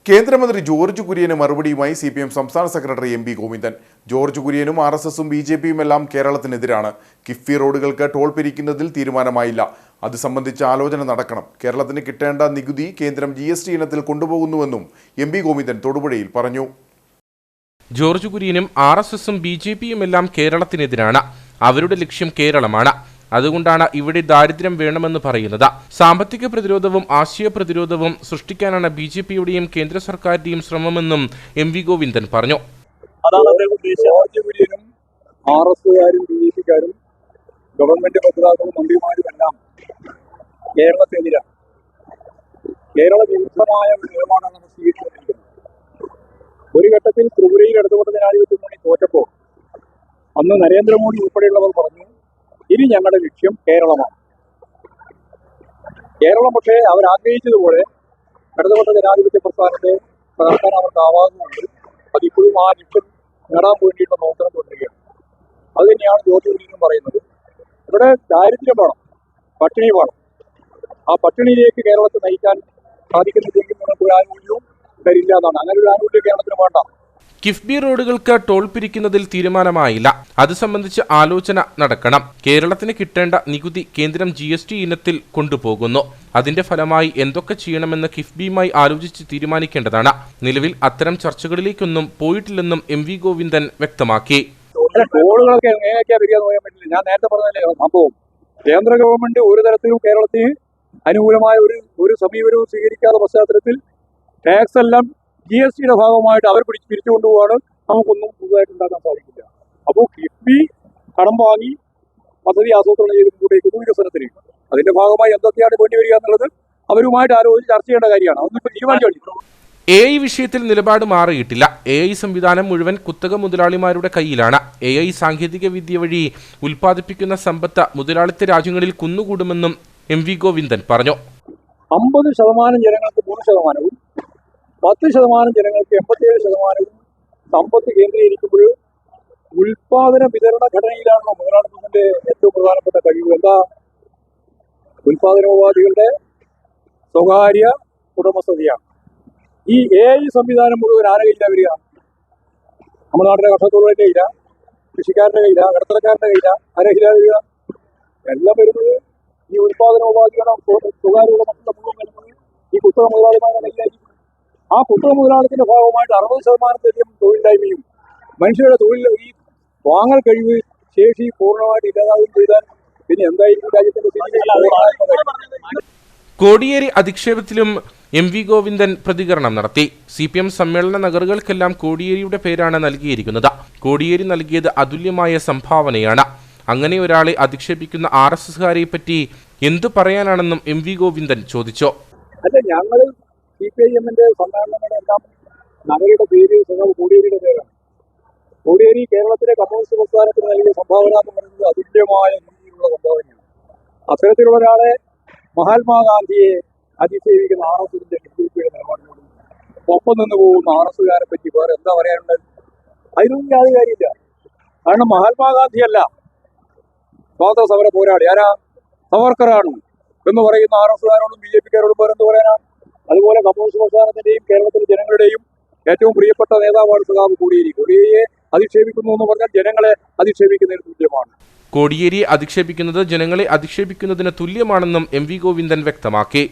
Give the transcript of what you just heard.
കേന്ദ്രമന്ത്രി ജോർജ് കുര്യന് മറുപടിയുമായി CPM സംസ്ഥാന സെക്രട്ടറി MP ഗോവിന്ദൻ. ജോർജ് കുര്യനും RSSും BJPയും എല്ലാം കേരളത്തിനെതിരാണ്. കിഫ്ബി റോഡുകൾക്ക് ടോൾ പിരിക്കുന്നതിൽ തീരുമാനമായില്ല. അത് സംബന്ധിച്ച് ആലോചന നടക്കണം. കേരളത്തിന് കിട്ടേണ്ട നികുതി കേന്ദ്രം GST ഇനത്തിൽ കൊണ്ടുപോകുന്നുവെന്നും MP ഗോവിന്ദൻ തൊടുപുഴയിൽ പറഞ്ഞു. ജോർജ് കുര്യനും RSSും BJPയും എല്ലാം കേരളത്തിനെതിരാണ്. അവരുടെ ലക്ഷ്യം കേരളമാണ്. അതുകൊണ്ടാണ് ഇവിടെ ദാരിദ്ര്യം വേണമെന്ന് പറയുന്നത്. സാമ്പത്തിക പ്രതിരോധവും ആശയ പ്രതിരോധവും സൃഷ്ടിക്കാനാണ് BJPയുടെയും കേന്ദ്ര സർക്കാരിന്റെയും ശ്രമമെന്നും MP ഗോവിന്ദൻ പറഞ്ഞു. ജോർജ് കുര്യനും RSകാരും BJPക്കാരും ഗവൺമെന്റ് പ്രതിനിധികളും മന്ത്രിമാരുമെല്ലാം കേരളത്തിനെതിരാണ്. കേരള വിരുദ്ധമായ ഒരു നിലപാടാണ് നമ്മൾ സ്വീകരിച്ചുകൊണ്ടിരിക്കുന്നത്. ഒരു ഘട്ടത്തിൽ ത്രിപുരയിൽ ഇടതുപക്ഷ ജനാധിപത്യ മുന്നണി തോറ്റപ്പോൾ അന്ന് നരേന്ദ്രമോദി ഉൾപ്പെടെയുള്ളവർ പറഞ്ഞു, ഇനി ഞങ്ങളുടെ ലക്ഷ്യം കേരളമാണ്. കേരളം പക്ഷേ അവരാഗ്രഹിച്ചതുപോലെ ഇടതുപക്ഷ ജനാധിപത്യ പ്രസ്ഥാനത്തെ തകർക്കാൻ അവർക്കാവാകുന്നുണ്ട്. അതിപ്പോഴും ആ ലക്ഷ്യം നേടാൻ വേണ്ടിയിട്ടുള്ള പ്രവർത്തനം തുടരുകയാണ്. അത് തന്നെയാണ് ജോർജ് കുര്യനും പറയുന്നത്. ഇവിടെ ദാരിദ്ര്യം വേണം, പട്ടിണി വേണം. ആ പട്ടിണിയിലേക്ക് കേരളത്തെ നയിക്കാൻ സാധിക്കുന്നില്ലെങ്കിൽ നിങ്ങൾക്ക് ഒരു ആനുകൂല്യവും തരില്ല എന്നാണ്. അങ്ങനെ ഒരു ആനുകൂല്യം കേരളത്തിന് വേണ്ട. കിഫ്ബി റോഡുകൾക്ക് ടോൾ പിരിക്കുന്നതിൽ തീരുമാനമായില്ല. അത് സംബന്ധിച്ച് ആലോചന നടക്കണം. കേരളത്തിന് കിട്ടേണ്ട നികുതി കേന്ദ്രം GST ഇനത്തിൽ കൊണ്ടുപോകുന്നു. അതിന്റെ ഫലമായി എന്തൊക്കെ ചെയ്യണമെന്ന് കിഫ്ബിയുമായി ആലോചിച്ച് തീരുമാനിക്കേണ്ടതാണ്. നിലവിൽ അത്തരം ചർച്ചകളിലേക്കൊന്നും പോയിട്ടില്ലെന്നും MP ഗോവിന്ദൻ വ്യക്തമാക്കി. ടോളുകളൊക്കെ എങ്ങനെയൊക്കെയാ വരിക എന്ന് പറയാൻ പറ്റില്ല. ഞാൻ നേരത്തെ പറഞ്ഞതല്ലേ സംഭവം. കേന്ദ്ര ഗവൺമെന്റ് ഒരു തരത്തിലും കേരളത്തിന് അനുകൂലമായ ഒരു സമീപനവും സ്വീകരിക്കാത്ത പശ്ചാത്തലത്തിൽ ടാക്സ് എല്ലാം GSTയുടെ ഭാഗമായിട്ട് അവർ പിരിച്ചു കൊണ്ടുപോകാണ്. നമുക്കൊന്നും പുതുതായിട്ട് ഉണ്ടാക്കാൻ സാധിക്കില്ല. അപ്പോൾ കിഫ്ബി കടം വാങ്ങി പദ്ധതി ആസൂത്രണം ചെയ്തിട്ടുണ്ടെങ്കിൽ വികസനത്തിന് അതിന്റെ ഭാഗമായി എന്തൊക്കെയാണ് വേണ്ടി വരിക എന്നുള്ളത് അവരുമായിട്ട് ആലോചിച്ച് ചർച്ച ചെയ്യേണ്ട കാര്യമാണ്. അതൊന്നും ഇപ്പോൾ തീരുമാനിച്ചു. AI വിഷയത്തിൽ നിലപാട് മാറിയിട്ടില്ല. AI സംവിധാനം മുഴുവൻ കുത്തക മുതലാളിമാരുടെ കയ്യിലാണ്. AI സാങ്കേതിക വിദ്യ വഴി ഉൽപ്പാദിപ്പിക്കുന്ന സമ്പത്ത് മുതലാളിത്ത രാജ്യങ്ങളിൽ കുന്നുകൂടുമെന്നും MP ഗോവിന്ദൻ പറഞ്ഞു. 50% ജനങ്ങൾക്ക് 3%, 10% ജനങ്ങൾക്ക് 87% സമ്പത്ത് കേന്ദ്രീകരിക്കുമ്പോൾ ഉൽപാദന വിതരണ ഘടനയിലാണല്ലോ മുതലാളിത്തത്തിന്റെ ഏറ്റവും പ്രധാനപ്പെട്ട കഴിവ്. എന്താ? ഉൽപാദനോപാധികളുടെ സ്വകാര്യ ഉടമസ്ഥതയാണ്. ഈ AI സംവിധാനം മുഴുവൻ ആരുടെ കയ്യിലാണ് വരിക? നമ്മുടെ നാട്ടിലെ കർഷകരുടെ കയ്യില, കൃഷിക്കാരുടെ കയ്യില, ഇടത്തരക്കാരുടെ കയ്യില, ആരുടെ കയ്യിലാണ് വരിക? എല്ലാം വരുന്നത് ഈ ഉൽപാദനോപാധികളുടെ സ്വകാര്യ ഉടമസ്ഥത മുഴുവൻ വരുന്നത് ഈ കുത്തക മുതലാളിമാരുടെ കയ്യിലായിരിക്കും. ആ കുത്തക മുതലാളിത്തത്തിന്റെ ഭാഗമായിട്ട് 60%-ലധികം തൊഴിലില്ലായ്മയും മനുഷ്യരുടെ തൊഴിൽ ഈ വാങ്ങൽ കഴിവ് ശേഷി പൂർണ്ണമായിട്ട് ഇല്ലാതാവുകയും ചെയ്താൽ പിന്നെ എന്തായിരിക്കും രാജ്യത്തിന്റെ സ്ഥിതി? കോടിയേരി അധിക്ഷേപത്തിലും MP ഗോവിന്ദൻ പ്രതികരണം നടത്തി. CPM സമ്മേളന നഗറുകൾക്കെല്ലാം കോടിയേരിയുടെ പേരാണ് നൽകിയിരിക്കുന്നത്. കോടിയേരി നൽകിയത് അതുല്യമായ സംഭാവനയാണ്. അങ്ങനെ ഒരാളെ അധിക്ഷേപിക്കുന്ന RSSകാരെ പറ്റി എന്തു പറയാനാണെന്നും MP ഗോവിന്ദൻ ചോദിച്ചു. അല്ല, ഞങ്ങൾ CPIMന്റെ സമ്മേളനങ്ങളെല്ലാം നഗരയുടെ പേര് കോടിയേരിയുടെ പേരാണ്. കോടിയേരി കേരളത്തിലെ കമ്മ്യൂണിസ്റ്റ് പ്രസ്ഥാനത്തിന് നൽകിയ സംഭാവന എന്ന് പറയുന്നത് അതുല്യമായ രീതിയിലുള്ള സംഭാവനയാണ്. അത്തരത്തിലുള്ള ഒരാളെ മഹാത്മാഗാന്ധിയെ അധിക്ഷേപിക്കുന്ന RSSന്റെ BJPയുടെ നിലപാടിനോട് ഒപ്പം നിന്ന് പോകുന്ന RSSകാരെ പറ്റി വേറെ എന്താ പറയാനുള്ളത്? അതിനൊന്നും യാതൊരു കാര്യമില്ല. കാരണം മഹാത്മാഗാന്ധിയല്ല സ്വാതന്ത്ര്യ സമര പോരാളി. ആരാ? സവർക്കറാണ് എന്ന് പറയുന്ന RSSകാരോടും BJPക്കാരോടും വേറെ എന്ത് പറയാനാ? അതുപോലെ കമ്മ്യൂണിസ്റ്റ് പ്രസ്ഥാനത്തിന്റെയും കേരളത്തിലെ ജനങ്ങളുടെയും ഏറ്റവും പ്രിയപ്പെട്ട നേതാവാണ് സഖാവ് കോടിയേരി. കോടിയേരിയെ അധിക്ഷേപിക്കുന്നു എന്ന് പറഞ്ഞാൽ ജനങ്ങളെ അധിക്ഷേപിക്കുന്നതിന് തുല്യമാണ്. കോടിയേരിയെ അധിക്ഷേപിക്കുന്നത് ജനങ്ങളെ അധിക്ഷേപിക്കുന്നതിന് തുല്യമാണെന്നും MP ഗോവിന്ദൻ വ്യക്തമാക്കി.